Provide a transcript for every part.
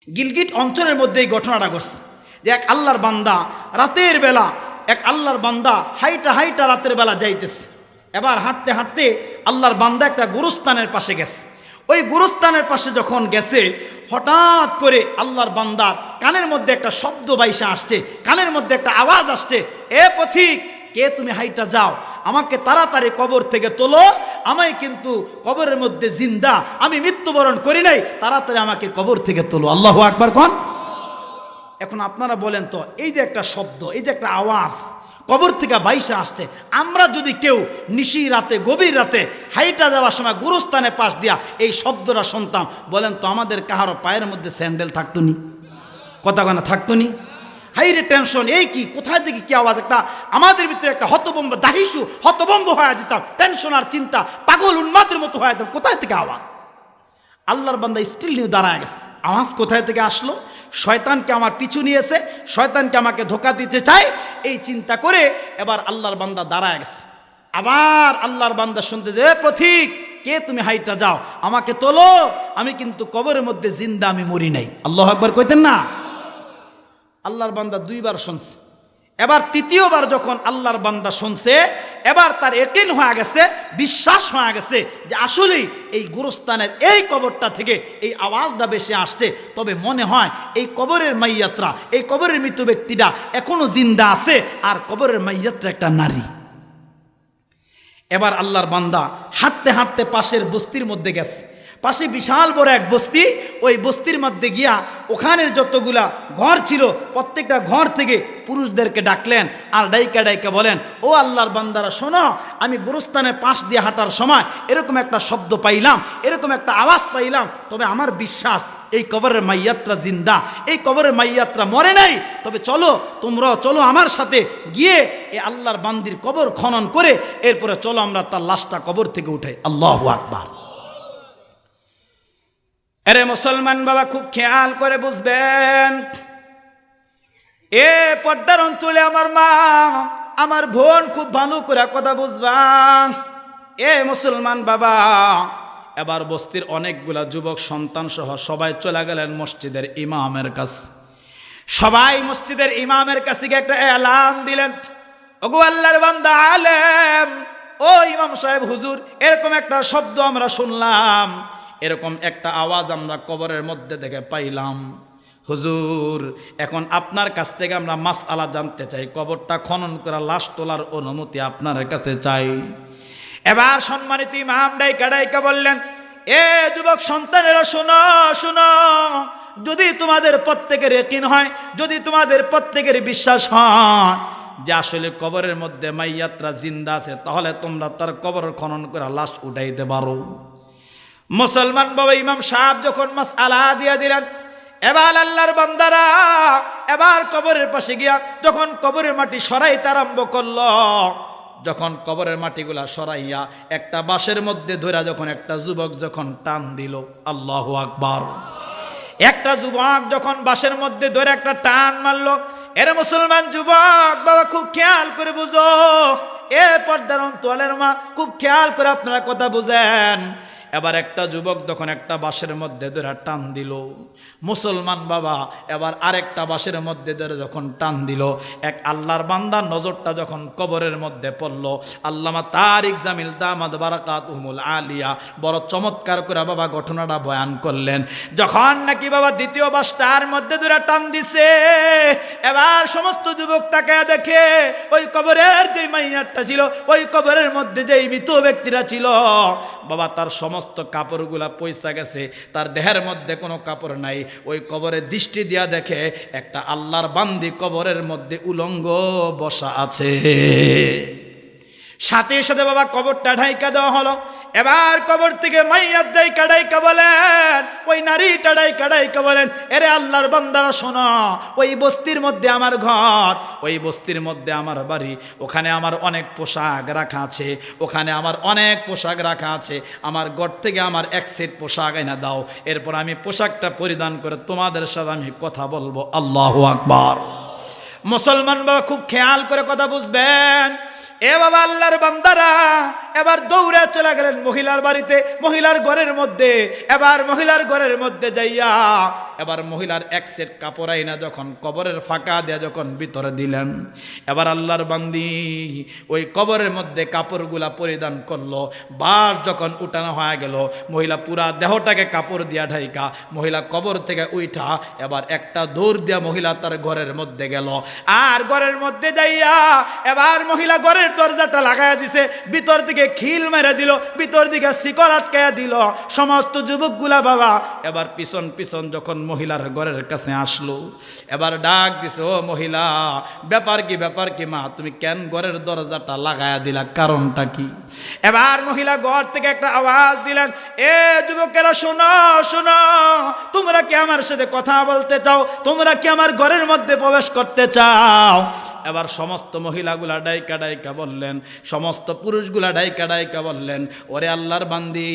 গিলগিট অঞ্চলের মধ্যে এই ঘটনাটা ঘটছে যে এক আল্লাহর বান্দা রাতের বেলা হাইটা রাতের বেলা যাইতেছে। এবার হাঁটতে হাঁটতে আল্লাহর বান্দা একটা গুরুস্থানের পাশে গেছে। ওই গুরুস্থানের পাশে যখন গেছে, হঠাৎ করে আল্লাহর বান্দার কানের মধ্যে একটা শব্দ বাইসা আসছে, কানের মধ্যে একটা আওয়াজ আসছে, এ পথিক, কে তুমি হাইটা যাও, আমাকে তাড়াতাড়ি কবর থেকে তোলো, আমায় কিন্তু কবরের মধ্যে জিন্দা, আমি মৃত্যুবরণ করি নাই, তাড়াতাড়ি আমাকে কবর থেকে তোলো। আল্লাহু আকবার কোন। এখন আপনারা বলেন তো, এই যে একটা শব্দ, এই যে একটা আওয়াজ কবর থেকে বাইসা আসছে, আমরা যদি কেউ নিশি রাতে গভীর রাতে হাইটা যাওয়ার সময় গুরুস্থানের পাশ দিয়া এই শব্দটা শুনতাম, বলেন তো আমাদের কাহারও পায়ের মধ্যে স্যান্ডেল থাকতো নি? কথা কানা থাকতো নি? হাইরে টেনশন, এই কি, কোথায় থেকে কি আওয়াজ, একটা আমাদের ভিতরে একটা হতবম্ব দাহিসু হতবম্ব হয়ে যেতাম, টেনশন আর চিন্তা পাগল উন্মাদের মতো হয়ে যেতাম, কোথায় থেকে আওয়াজ। আল্লাহর বান্দা স্টিল নিয়ে দাঁড়ায় গেছে, আওয়াজ কোথায় থেকে আসলো, শয়তানকে আমার পিছু নিয়েছে, শয়তানকে আমাকে ধোকা দিতে চায়, এই চিন্তা করে এবার আল্লাহর বান্দা দাঁড়ায় গেছে। আবার আল্লাহর বান্দা শুনতে যে, পথিক, কে তুমি হাইটা যাও, আমাকে তোলো, আমি কিন্তু কবরের মধ্যে জিন্দা, আমি মরি নাই। আল্লাহু আকবার কইতেন না? আল্লাহর বান্দা দুইবার শুনছে। এবার তৃতীয়বার যখন আল্লাহর বান্দা শুনছে, এবার তার ইয়াকিন হয়ে গেছে, বিশ্বাস হয়ে গেছে যে আসলেই এই গুরুস্থানের এই কবরটা থেকে এই আওয়াজটা বেশি আসছে। তবে মনে হয় এই কবরের মাইয়াত্রা, এই কবরের মৃত ব্যক্তিটা এখনো জিন্দা আছে, আর কবরের মাইয়াত্রা একটা নারী। এবার আল্লাহর বান্দা হাঁটতে হাঁটতে পাশের বস্তির মধ্যে গেছে। পাশে বিশাল বড় এক বস্তি, ওই বস্তির মধ্যে গিয়া ওখানের যতগুলা ঘর ছিল প্রত্যেকটা ঘর থেকে পুরুষদেরকে ডাকলেন, আর ডাইকা ডাইকা বলেন, ও আল্লাহর বান্দারা শোনো, আমি গুরুস্থানের পাশ দিয়ে হাঁটার সময় এরকম একটা শব্দ পাইলাম, এরকম একটা আওয়াজ পাইলাম, তবে আমার বিশ্বাস এই কবরের মাইয়াত্রা জিন্দা, এই কবরের মাইয়াত্রা মরে নাই। তবে চলো, তোমরা চলো আমার সাথে গিয়ে এই আল্লাহর বান্দির কবর খনন করে এরপরে চলো আমরা তার লাশটা কবর থেকে উঠাই। আল্লাহু আকবার। আরে মুসলমান বাবা, খুব খেয়াল করে বুঝবেন, এ পর্দার অঞ্চলে আমার মা, আমার বোন, খুব ভালো করে কথা বুঝবা। এ মুসলমান বাবা, এবার বস্তির অনেকগুলা যুবক সন্তান সহ সবাই চলে গেলেন মসজিদের ইমামের কাছে। সবাই মসজিদের ইমামের কাছে গিয়ে একটা এলান দিলেন, ওগো আল্লাহর বান্দা আলেম, ও ইমাম সাহেব, হুজুর, এরকম একটা শব্দ আমরা শুনলাম, এরকম একটা আওয়াজ আমরা কবরের মধ্যে থেকে পাইলাম। হুজুর, এখন আপনার কাছ থেকে আমরা মাসআলা জানতে চাই, কবরটা খনন করা, লাশ তোলার অনুমতি আপনার কাছে চাই। এবার সম্মানিত ইমাম ডাইকা ডাইকা বললেন, এ যুবক সন্তানেরা, শোনো শোনো, যদি তোমাদের প্রত্যেকের ইয়াকিন হয়, যদি তোমাদের প্রত্যেকের বিশ্বাস হয় যে আসলে কবরের মধ্যে মাইয়াত্রা জিন্দা আছে, তাহলে তোমরা তার কবর খনন করে লাশ উঠাইতে পারো। মুসলমান বাবা, ইমাম সাহেব যখন মাসআলা দিয়া দিলেন, এবার আল্লাহর বান্দারা এবার কবরের পাশে গিয়া যখন কবরের মাটি সরাইতে আরম্ভ করলো, যখন কবরের মাটিগুলা সরাইয়া একটা বাঁশের মধ্যে ধরে যখন একটা যুবক যখন টান দিল, আল্লাহু আকবার, একটা যুবক যখন বাঁশের মধ্যে ধরে একটা টান মারলো, এর মুসলমান যুবক বাবা, খুব খেয়াল করে বুঝো, এ পর্দার অন্তরালের মা, খুব খেয়াল করে আপনারা কথা বুঝেন। এবার একটা যুবক যখন একটা বাঁশের মধ্যে ধরে টান দিল, মুসলমান বাবা, এবার আরেকটা বাঁশের মধ্যে ধরে যখন টান দিল, এক আল্লাহর বান্দার নজরটা যখন কবরের মধ্যে পড়ল, আল্লামা তারিক জামিল দামাদ বারাকাতুহুমুল আলিয়া বড় চমৎকার করে বাবা ঘটনাটা বয়ান করলেন। যখন নাকি বাবা দ্বিতীয় বাঁশটার মধ্যে ধরে টান দিছে, এবার সমস্ত যুবক তাকায় দেখে ওই কবরের যে মাইয়ারটা ছিল, ওই কবরের মধ্যে যেই মৃত ব্যক্তিরা ছিল বাবা, তার সমস্ত কাপড়গুলা পয়সা গেছে, তার দেহের মধ্যে কোনো কাপড় নাই। ওই কবরে দৃষ্টি দিয়া দেখে একটা আল্লাহর বান্দি কবরের মধ্যে উলঙ্গ বসা আছে। সাথে সাথে বাবা কবরটা ঢাইকা দেওয়া হলো। এবার কবর থেকে মাইয়াত ডাইকা ডাইকা বলেন, ওই নারীটা ডাইকা ডাইকা বলেন, এরে আল্লাহর বান্দারা শোনো, ওই বস্তির মধ্যে আমার ঘর, ওই বস্তির মধ্যে আমার বাড়ি, ওখানে আমার অনেক পোশাক রাখা আছে, ওখানে আমার অনেক পোশাক রাখা আছে, আমার ঘর থেকে আমার এক সেট পোশাক এনে দাও, এরপর আমি পোশাকটা পরিধান করে তোমাদের সাথে আমি কথা বলবো। আল্লাহু আকবার। মুসলমান বাবা, খুব খেয়াল করে কথা বুঝবেন। এ বাবা আল্লাহর বান্দারা, এবার দৌড়ে চলে গেলেন মহিলার বাড়িতে, মহিলার ঘরের মধ্যে। এবার মহিলার ঘরের মধ্যে যাইয়া এবার মহিলার এক সেট কাপড় আইনা যখন কবরের ফাঁকা দিয়ে যখন ভিতরে দিলেন, এবার আল্লাহর বান্দি ওই কবরের মধ্যে কাপড়গুলা পরিধান করলো। বাস যখন উঠানো হয়ে গেল, মহিলা পুরা দেহটাকে কাপড় দিয়া ঢাইকা মহিলা কবর থেকে উঠা এবার একটা দৌড় দিয়া মহিলা তার ঘরের মধ্যে গেল। আর ঘরের মধ্যে যাইয়া এবার মহিলা ঘরের দরজাটা লাগাইয়া দিছে, ভিতর দিকে খিল মেরে দিল, ভিতর দিকে শিকল আটকাইয়া দিল। সমস্ত যুবকগুলা বাবা এবার পিছন পিছন যখন মহিলার ঘরের কাছে আসলো, এবার ডাক দিছে, ও মহিলা, ব্যাপার কি মা, তুমি কেন ঘরের দরজাটা লাগাইয়া দিলা, কারণটা কি? এবার মহিলা ঘর থেকে একটা আওয়াজ দিলেন, এ যুবকেরা শোনো শোনো, তোমরা কি আমার সাথে কথা বলতে চাও? তোমরা কি আমার ঘরের মধ্যে প্রবেশ করতে চাও? এবার সমস্ত মহিলাগুলা ডাইকা ডাইকা বললেন, সমস্ত পুরুষগুলা ডাইকা ডাইকা বললেন, ওরে আল্লাহর বান্দি,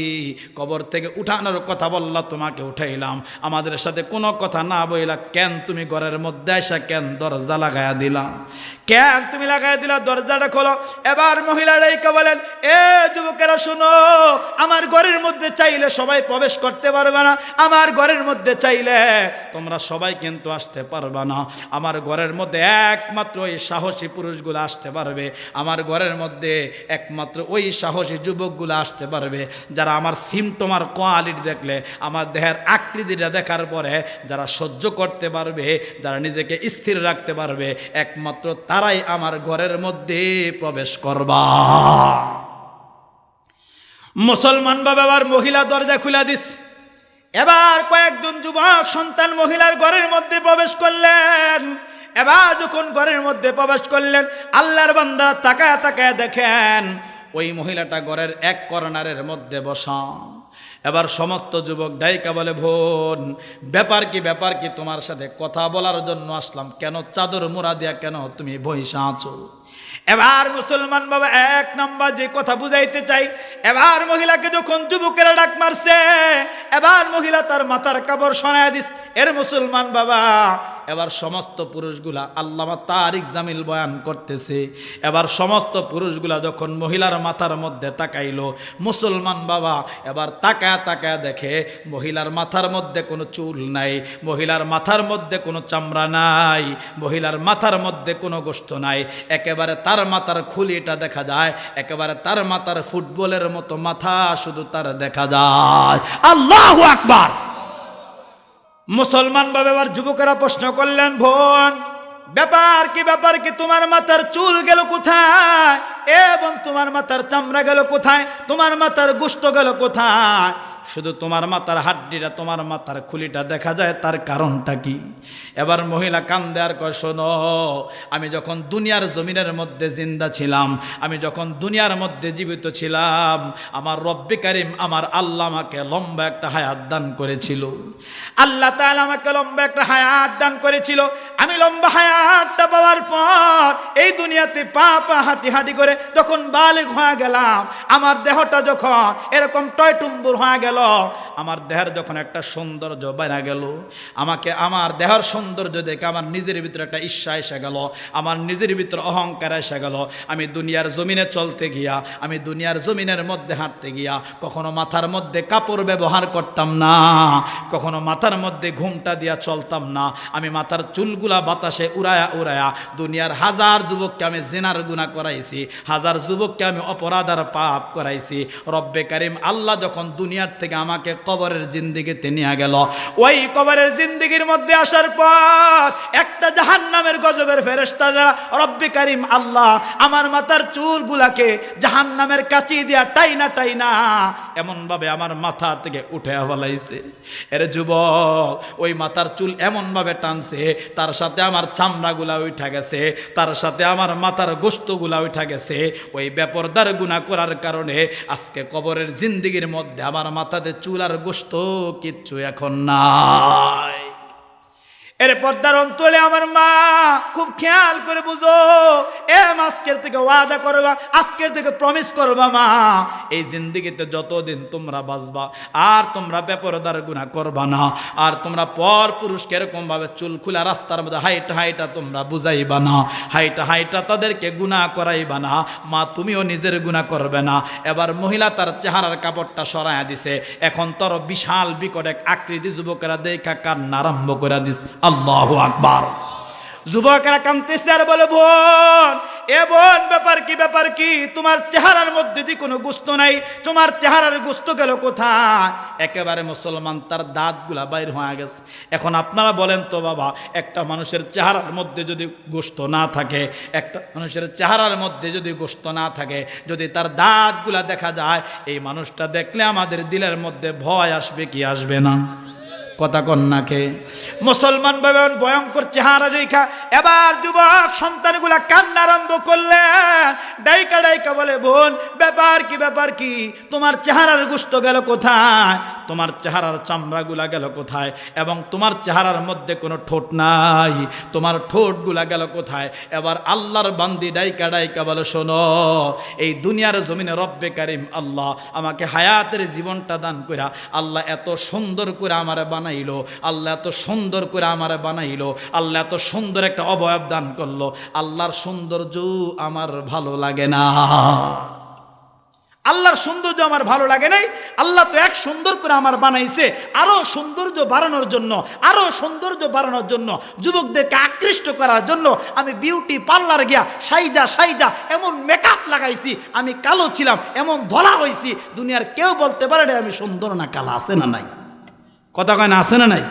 কবর থেকে উঠানোর কথা বললা, তোমাকে উঠাইলাম, আমাদের সাথে কোনো কথা না বইলা কেন তুমি ঘরের মধ্যে আসা কেন দরজা লাগাইয়া দিলা? কেন তুমি লাগাইয়া দিলা? দরজাটা খোলো। এবার মহিলা ডাইকা বলেন, এ যুবকেরা শুনো, আমার ঘরের মধ্যে চাইলে সবাই প্রবেশ করতে পারবে না, আমার ঘরের মধ্যে চাইলে তোমরা সবাই কিন্তু আসতে পারবে না, আমার ঘরের মধ্যে একমাত্র ওই সাহসী পুরুষগুলো আসতে পারবে, আমার ঘরের মধ্যে একমাত্র ওই সাহসী যুবকগুলো আসতে পারবে যারা আমার সিমটম আর কোয়ালিটি দেখলে, আমার দেহের আকৃতিটা দেখার পরে যারা সহ্য করতে পারবে, যারা নিজেকে স্থির রাখতে পারবে, একমাত্র তারাই আমার ঘরের মধ্যে প্রবেশ করবা। মুসলমান বাবা আবার মহিলা দরজা খুলে দিস। এবার কয়েকজন যুবক সন্তান মহিলার ঘরের মধ্যে প্রবেশ করলেন। এবার যখন ঘরের মধ্যে প্রবেশ করলেন, আল্লাহর বান্দারা তাকায় তাকায় দেখেন ওই মহিলাটা ঘরের এক কর্নারের মধ্যে বসা। এবার সমস্ত যুবক ডাইকা বলে, বোন, ব্যাপার কি, তোমার সাথে কথা বলার জন্য আসলাম, কেন চাদর মোড়া দিয়া কেন তুমি বইসা আছো? এবার মুসলমান বাবা এক নাম্বার যে কথা বুঝাইতে চাই, এবার মহিলাকে যখন যুবকেরা ডাক মারছে, এবার মহিলা তার মাথার কাপড় সরাইয়া দিস। এর মুসলমান বাবা এবার সমস্ত পুরুষগুলা, আল্লামা তারিক জামিল বয়ান করতেছে, এবার সমস্ত পুরুষগুলা যখন মহিলার মাথার মধ্যে তাকাইলো, মুসলমান বাবা এবার তাকায় তাকায় দেখে মহিলার মাথার মধ্যে কোনো চুল নাই, মহিলার মাথার মধ্যে কোনো চামড়া নাই, মহিলার মাথার মধ্যে কোনো গোশত নাই, একেবারে তার মাথার খুলিটা দেখা যায়, একেবারে তার মাথার ফুটবলের মতো মাথা শুধু তার দেখা যায়। আল্লাহু আকবার। মুসলমান বাবা এবার যুবকেরা প্রশ্ন করলেন, বোন, ব্যাপার কি, তোমার মাথার চুল গেল কোথায় এবং তোমার মাথার চামড়া গেল কোথায়, তোমার মাথার গোশত গেল কোথায়? শুধু তোমার মাথার হাড্ডিটা, তোমার মাথার খুলিটা দেখা যায়, তার কারণটা কি? এবার মহিলা কান্দে আর কয়, শোনো, আমি যখন দুনিয়ার জমিনের মধ্যে জিন্দা ছিলাম, আমি যখন দুনিয়ার মধ্যে জীবিত ছিলাম, আমার রব্বে কারিম, আমার আল্লাহ আমাকে লম্বা একটা হায়াত দান করেছিল। আল্লাহ তাআলা আমাকে লম্বা একটা হায়াত দান করেছিল। আমি লম্বা হায়াতটা পাওয়ার পর এই দুনিয়াতে পা হাঁটি হাঁটি করে যখন বালিগ হয়ে গেলাম, আমার দেহটা যখন এরকম টয়টুম্বুর হয়ে গেল, আমার দেহের যখন একটা সৌন্দর্য বেড়ে গেল, আমাকে আমার দেহের সৌন্দর্য দেখে আমার নিজের ভিতরে একটা ঈর্ষা এসে গেল, আমার নিজের ভিতরে অহংকার এসে গেল। আমি দুনিয়ার জমিনে চলতে গিয়া, আমি দুনিয়ার জমিনের মধ্যে হাঁটতে গিয়া কখনো মাথার মধ্যে কাপড় ব্যবহার করতাম না, কখনো মাথার মধ্যে ঘুমটা দিয়া চলতাম না, আমি মাথার চুলগুলা বাতাসে উড়ায়া উড়ায়া দুনিয়ার হাজার যুবককে আমি জিনার গুনাহ করাইছি, হাজার যুবককে আমি অপরাধ আর পাপ করাইছি। রব্বে কারিম আল্লাহ যখন দুনিয়ার থেকে আমাকে কবরের জিন্দেগিতে নিয়ে গেল, ওই কবরের জিন্দেগির মধ্যে আসার পর একটা জাহান্নামের গজবের ফেরেশতা দ্বারা রব্বে কারিম আল্লাহ আমার মাথার চুলগুলাকে জাহান্নামের কাঁচি দিয়া টাইনা টাইনা এমন ভাবে আমার মাথা থেকে উঠে ফেলাইছে। এর যুবক, ওই মাথার চুল এমন ভাবে টানছে, তার সাথে আমার চামড়াগুলা উঠা গেছে, তার সাথে আমার মাথার গোশতগুলা উঠা গেছে। ওই বেপরদার গুনাহ করার কারণে আজকে কবরের জিন্দেগির মধ্যে আমার মাথাতে চুল আর গোশত কিচ্ছু এখন নাই। এর পর্দার অন্তরে আমার মা খুব খেয়াল করে বুঝো, আজকের থেকে ওয়াদা করবা, আজকের থেকে প্রমিস করবা মা, এই জিন্দেগিতে যতদিন তোমরা বাঁচবা আর তোমরা বেপরদার গুনাহ করবা না, আর তোমরা পর পুরুষকে এরকম ভাবে চুল খোলা রাস্তার মধ্যে হাইটা হাইটা তোমরা বুঝাইবা না, হাইটা হাইটা তাদেরকে গুনাহ করাইবা না। মা তুমিও নিজের গুনাহ করবে না। এবার মহিলা তার চেহারার কাপড়টা সরাইয়া দিছে, এখন তোর বিশাল বিকট এক আকৃতি যুবকেরা দেখা কান্না আরম্ভ করে দিস। আল্লাহু আকবার। যুবকেরা কাঁদতেছে আর বলে, বোন, বোন, ব্যাপার কি, ব্যাপার কি? তোমার চেহারার মধ্যে যে কোনো গোস্ত নাই, তোমার চেহারার গোস্ত গেল কোথায়? একেবারে মুসলমান, তার দাঁতগুলা বাইর হয়ে গেছে। এখন আপনারা বলেন তো বাবা, একটা মানুষের চেহারার মধ্যে যদি গোস্ত না থাকে, একটা মানুষের চেহারার মধ্যে যদি গোস্ত না থাকে, যদি তার দাঁতগুলা দেখা যায়, এই মানুষটা দেখলে আমাদের দিলের মধ্যে ভয় আসবে কি আসবে না? কথা কন্যাকে মুসলমান ভাবে ভয়ঙ্কর চেহারা দেখা এবার যুবক সন্তানগুলা কান্না আরম্ভ করলেন। ডাইকা ডাইকা বলে, বোন, ব্যাপার কি, ব্যাপার কি? তোমার চেহারার গোশত গেল কোথায়? তোমার চেহারার চামড়াগুলা গেল কোথায়? এবং তোমার চেহারার মধ্যে কোনো ঠোঁট নাই, তোমার ঠোঁটগুলা গেল কোথায়? এবার আল্লাহর বান্দি ডাইকা ডাইকা বলে, শোনো, এই দুনিয়ার জমিনে রব্বে কারিম আল্লাহ আমাকে হায়াতের জীবনটা দান কইরা আল্লাহ এত সুন্দর করে আমার বানাইলো, আল্লাহ এত সুন্দর করে আমার বানাইলো, আল্লাহ এত সুন্দর একটা অবয়ব দান করলো, আল্লাহর সৌন্দর্য আমার ভালো লাগে না। আল্লাহর সৌন্দর্য আমার ভালো লাগে নাই। আল্লাহ তো এক সুন্দর করে আমার বানাইছে, আরো সৌন্দর্য বাড়ানোর জন্য, আরো সৌন্দর্য বাড়ানোর জন্য, যুবকদেরকে আকৃষ্ট করার জন্য আমি বিউটি পার্লার গিয়া সাইজা সাইজা এমন মেকআপ লাগাইছি, আমি কালো ছিলাম এমন ধলা হয়েছি, দুনিয়ার কেউ বলতে পারে না আমি সুন্দর না কালো। আছে না নাই? কথা কয় না, আছে না নাই?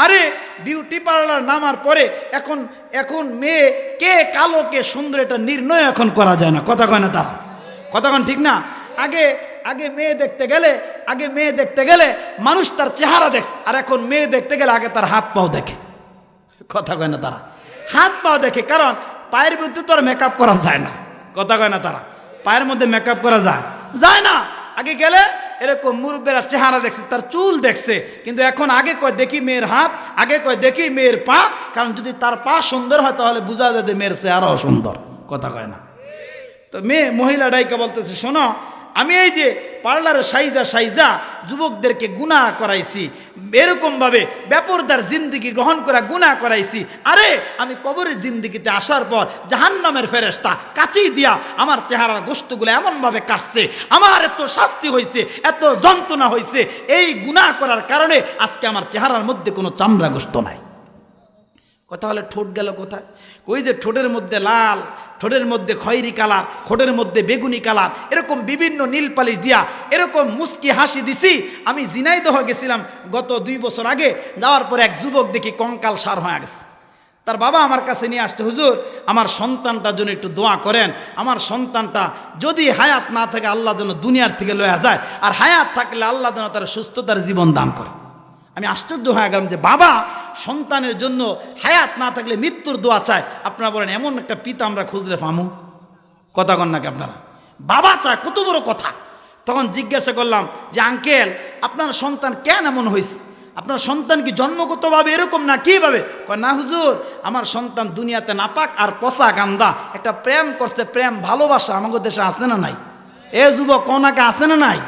আরে বিউটি পার্লার নামার পরে এখন এখন মেয়ে কে কালো কে সুন্দর এটা নির্ণয় এখন করা যায় না। কথা কয় না তারা? কথা কন ঠিক না? আগে মেয়ে দেখতে গেলে মানুষ তার চেহারা দেখছে, আর এখন মেয়ে দেখতে গেলে আগে তার হাত পাও দেখে। কথা কয় না তারা? হাত পাও দেখে, কারণ পায়ের মধ্যে তো আর মেকআপ করা যায় না। কথা কয় না তারা? পায়ের মধ্যে মেকআপ করা যায় না। আগে গেলে এরকম মুরব্বেরা চেহারা দেখছে, তার চুল দেখছে, কিন্তু এখন আগে কয় দেখি মেয়ের হাত, আগে কয় দেখি মেয়ের পা, কারণ যদি তার পা সুন্দর হয় তাহলে বোঝা যায় যে মেয়ের চেহারাও সুন্দর। কথা কয় না? তো মহিলা ডাইকা বলতেছে, শোনো, আমি এই যে পার্লারে সাইজা যুবকদেরকে গুনাহ করাইছি, এরকম ভাবে বেপরদার জিন্দেগি গ্রহণ করা গুনাহ করাইছি। আরে আমি কবরের জিন্দেগিতে আসার পর জাহান্নামের ফেরেশতা কাচি দিয়া আমার চেহারার গোশতগুলো এমন ভাবে কাটছে, আমার এত শাস্তি হয়েছে, এত যন্ত্রণা হয়েছে, এই গুনাহ করার কারণে আজকে আমার চেহারার মধ্যে কোনো চামড়া গোশত নাই। কথা হলে ঠোঁট গেল কোথায়? ওই যে ঠোঁটের মধ্যে লাল, ঠোঁটের মধ্যে খয়েরি কালার, ঠোঁটের মধ্যে বেগুনি কালার, এরকম বিভিন্ন নীল পালিশ দিয়া এরকম মুস্কি হাসি দিছি। আমি ঝিনাইদহ গেছিলাম গত 2 বছর আগে, যাওয়ার পরে এক যুবক দেখি কঙ্কাল সার হয়ে গেছে। তার বাবা আমার কাছে নিয়ে আসছে, হুজুর আমার সন্তানটার জন্য একটু দোয়া করেন, আমার সন্তানটা যদি হায়াত না থাকে আল্লাহ যেন দুনিয়ার থেকে লয়া যায়, আর হায়াত থাকলে আল্লাহ যেন তার সুস্থতার জীবন দান করে। আমি আশ্চর্য হয়ে গেলাম যে বাবা সন্তানের জন্য হায়াত না থাকলে মৃত্যুর দোয়া চায়। আপনারা বলেন এমন একটা পিতা আমরা খুঁজলে পামু? কথা কন নাকি আপনারা? বাবা চায়, কত বড় কথা। তখন জিজ্ঞাসা করলাম যে আঙ্কেল, আপনার সন্তান কেন এমন হয়েছে? আপনার সন্তান কি জন্মগতভাবে এরকম না কিভাবে? কয় না হুজুর, আমার সন্তান দুনিয়াতে নাপাক আর পচা গান্দা, একটা প্রেম করছে, প্রেম ভালোবাসা আমাদের দেশে আছে না নাই? এ যুবক কনাকে আছে না নাই?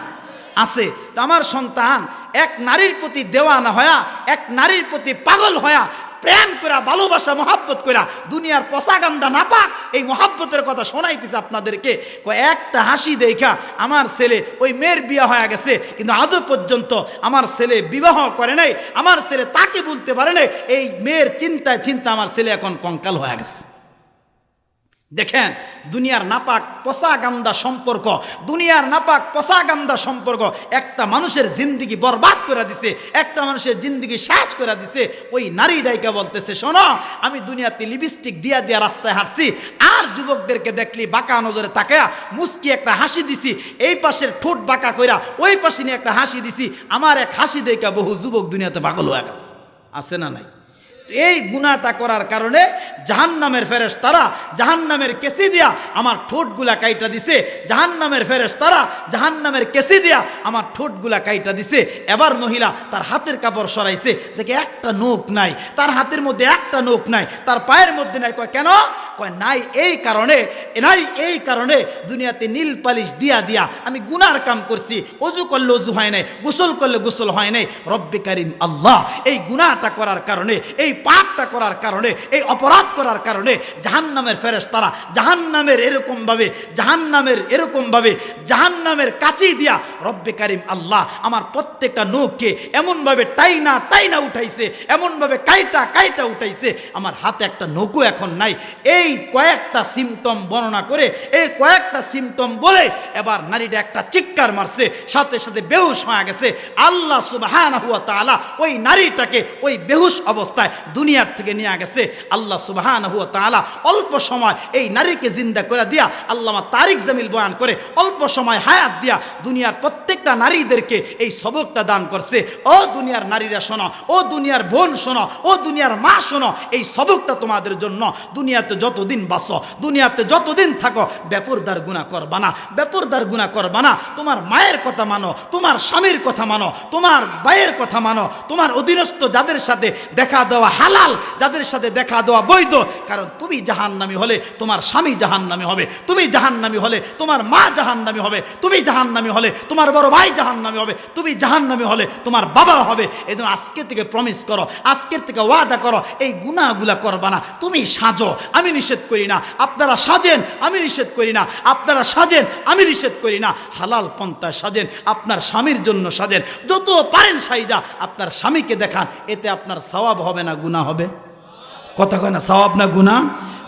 আছে। তো আমার সন্তান এক নারীর প্রতি দেওয়ানা হয়া, এক নারীর প্রতি পাগল হয়া, প্রেম করা, ভালোবাসা, মহাব্বত করা, দুনিয়ার পচা গান্দা নাপাক এই মহাব্বতের কথা শোনাইতেছে আপনাদেরকে। একটা হাসি দেখা আমার ছেলে, ওই মেয়ের বিয়ে হয়ে গেছে, কিন্তু আজও পর্যন্ত আমার ছেলে বিবাহ করে নাই, আমার ছেলে তাকে বলতে পারে নাই। এই মেয়ের চিন্তায় আমার ছেলে এখন কঙ্কাল হয়ে গেছে। দেখেন দুনিয়ার নাপাক পচা গান্দা সম্পর্ক, দুনিয়ার নাপাক পচা গান্দা সম্পর্ক একটা মানুষের জিন্দেগি বরবাদ করে দিছে, একটা মানুষের জিন্দেগি শেষ করে দিছে। ওই নারী ডাইকা বলতেছে, শোনো, আমি দুনিয়াতে লিপস্টিক দিয়া দিয়া রাস্তায় হাঁটছি, আর যুবকদেরকে দেখলি বাঁকা নজরে তাকায়া মুস্কি একটা হাসি দিছি, এই পাশের ঠোঁট বাঁকা কইরা ওই পাশে নিয়ে একটা হাসি দিছি, আমার এক হাসি দেখা বহু যুবক দুনিয়াতে পাগল হয়ে গেছে। আছে না নাই? এই গুনাহটা করার কারণে জাহান্নামের ফেরেশতারা জাহান্নামের কেসি দিয়া আমার ঠোঁটগুলা কাইটা দিছে, জাহান্নামের ফেরেশতারা জাহান্নামের কেসি দিয়া আমার ঠোঁটগুলা কাইটা দিছে। এবার মহিলা তার হাতের কাপড় সরাইছে, দেখে একটা নখ নাই, তার হাতের মধ্যে একটা নখ নাই, তার পায়ের মধ্যে নাই। কয় কেন? কয় নাই এই কারণে দুনিয়াতে নীল পালিশ দিয়া দিয়া আমি গুনার কাম করছি, অজু করলে অজু হয় নাই, গোসল করলে গোসল হয় নাই। রব্বে কারিম আল্লাহ এই গুনাহটা করার কারণে, এই পাপটা করার কারণে, এই অপরাধ করার কারণে জাহান্নামের ফেরেশতারা জাহান্নামের জাহান্নামের কাছি দিয়া রব্বে কারিম আল্লাহ আমার প্রত্যেকটা নখকে এমনভাবে টাইনা উঠাইছে, এমনভাবে কাইটা উঠাইছে, আমার হাতে একটা নখও এখন নাই। এই কয়েকটা সিমটম বর্ণনা করে, এই কয়েকটা সিমটম বলে এবার নারীটা একটা চিৎকার মারছে, সাথে সাথে বেহুশ হয়ে গেছে। আল্লাহ সুবহানাহু ওয়া তাআলা ওই নারীটাকে ওই বেহুশ অবস্থায় দুনিয়ার থেকে নিয়ে গেছে। আল্লাহ সুবহানাহু ওয়া তাআলা অল্প সময় এই নারীকে জিন্দা করে দিয়া, আল্লামা তারিক জামিল বয়ান করে, অল্প সময় হায়াত দিয়া দুনিয়ার প্রত্যেকটা নারীদেরকে এই সবকটা দান করছে। ও দুনিয়ার নারীরা শোনো, ও দুনিয়ার বোন শোনো, ও দুনিয়ার মা শোনো, এই সবকটা তোমাদের জন্য। দুনিয়াতে যতদিন বাঁচো, দুনিয়াতে যতদিন থাকো, বেপরদার গুনাহ করবা না, বেপরদার গুনাহ করবা না। তোমার মায়ের কথা মানো, তোমার স্বামীর কথা মানো, তোমার ভাইয়ের কথা মানো, তোমার অধীনস্থ যাদের সাথে দেখা দেওয়া হালাল, যাদের সাথে দেখা দেওয়া বৈধ। কারণ তুমি জাহান্নামী হলে তোমার স্বামী জাহান্নামী হবে, তুমি জাহান্নামী হলে তোমার মা জাহান্নামী হবে, তুমি জাহান্নামী হলে তোমার বড় ভাই জাহান্নামী হবে, তুমি জাহান্নামী হলে তোমার বাবা হবে। এজন্য আজকে থেকে প্রমিস করো, আজকের থেকে ওয়াদা করো, এই গুনাহগুলা করবা না। তুমি সাজো, আমি নিষেধ করি না, আপনারা সাজেন, আমি নিষেধ করি না, আপনারা সাজেন, আমি নিষেধ করি না। হালাল পন্থায় সাজেন, আপনার স্বামীর জন্য সাজেন, যত পারেন সাইজা আপনার স্বামীকে দেখান। এতে আপনার সওয়াব হবে না গুনাহ হবে? কথা কয় না, সওয়াব না গুনাহ?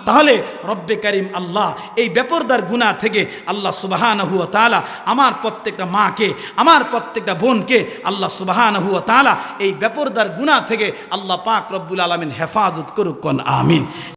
তাহলে রব্বে কারিম আল্লাহ এই বেপরদার গুনাহ থেকে আল্লাহ সুবহানাহু ওয়া তাআলা আমার প্রত্যেকটা মাকে, আমার প্রত্যেকটা বোনকে আল্লাহ সুবহানাহু ওয়া তাআলা এই বেপরদার গুনাহ থেকে আল্লাহ পাক রব্বুল আলামিন হেফাজত করুক। আমিন।